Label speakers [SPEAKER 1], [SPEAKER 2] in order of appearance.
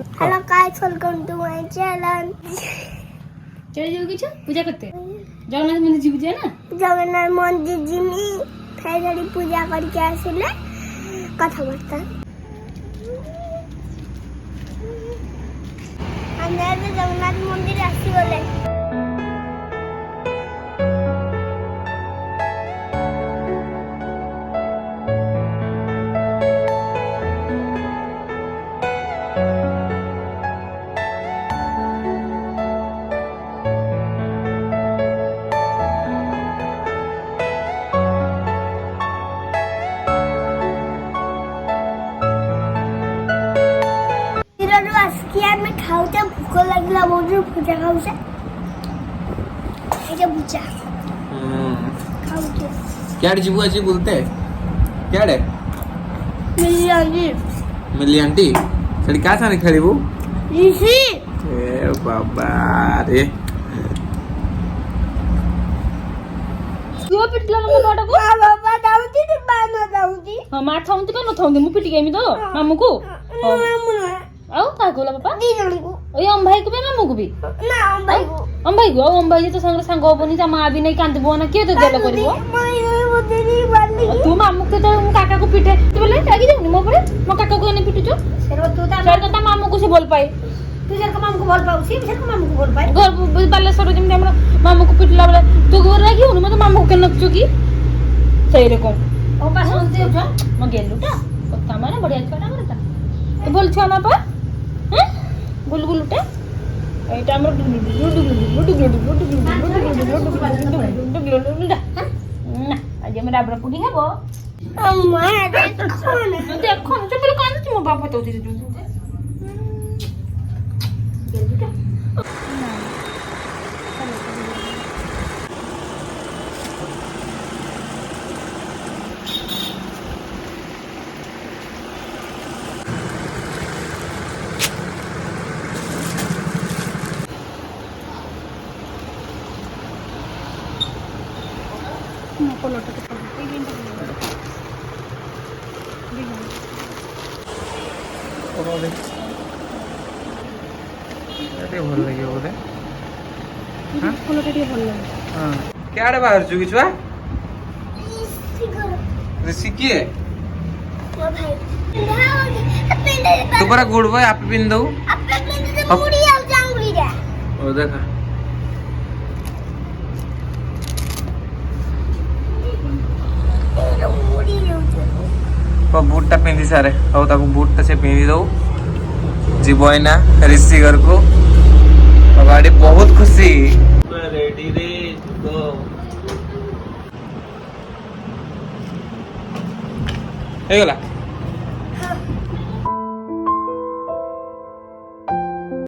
[SPEAKER 1] Hello guys, welcome to my channel.
[SPEAKER 2] चले जाओ किछ पूजा करते जगन्नाथ मंदिर जी पूजा ना
[SPEAKER 1] जगन्नाथ मंदिर जिमी फेरी पूजा करके आसिले कथाबार्ता अंदर जगन्नाथ मंदिर आसी गले। में खाऊचे भूख लगला बहुत पूजा खाऊचे ऐसे पूजा खाऊचे
[SPEAKER 3] क्या जीबू आज बोलते क्या रे मिली आंटी सड़ी क्या साने खेलिबू
[SPEAKER 1] ऋषि
[SPEAKER 3] ए बाबा रे
[SPEAKER 2] क्यों पिटला मम्मा तोटा को
[SPEAKER 1] बाबा दाऊजी तो बानो दाऊजी
[SPEAKER 2] हां मार थाउंती को न थाउंती मु पिटी गेमी तो मामू को आओ ता गोला पापा
[SPEAKER 1] दीजन को
[SPEAKER 2] ओय हम भाई को भी मामू को भी
[SPEAKER 1] ना हम भाई को
[SPEAKER 2] हम भाई तो संग संग होबनी जा मां भी नहीं कांदबो ना के तो गेला करबो तू मामू के तो काका को पिटे तू बोले लागी जाऊनी मो परे मो काका को नहीं पिटुचो सर तो मामू को से बोल पाए
[SPEAKER 1] तू जर का मामू को बोल पाऊ सी सर को मामू को बोल पाए
[SPEAKER 2] घर बालेश्वर जिम हमरा मामू को पिटला बोले तू घर लागी हुन मत मामू के नचो की सही रकम ओ पास सुनते हो म गेलुटा पत्ता माने बढ़िया छोटा करता तो बोल छ ना पा हैं बुलबुलुटा एटा हमर ना आज हमरा बड़ा पुडी हेबो
[SPEAKER 1] अम्मा देखो
[SPEAKER 2] देखो तो बोल कान तुम बाप तो दे
[SPEAKER 3] ଭଲ ଲାଗିବ ବୋଧେ
[SPEAKER 2] ଫୁଲଟା ଟିକେ ଭଲ ଲାଗେ
[SPEAKER 3] क्या आड़े बाहर जुगी छुआ ऋषि किए
[SPEAKER 1] ओ भाई
[SPEAKER 3] तू परा गुड़ भाई आप पिन दो
[SPEAKER 1] अपने से मुड़ी आ जाऊंगी रे
[SPEAKER 3] ओ देखा
[SPEAKER 1] मुड़ी
[SPEAKER 3] बूटा पिंधि सारे और ताको बूटा से पिंधि दो जीवो ना ऋषि घर को गाड़ी बहुत खुशी रेडी रे गो हे गला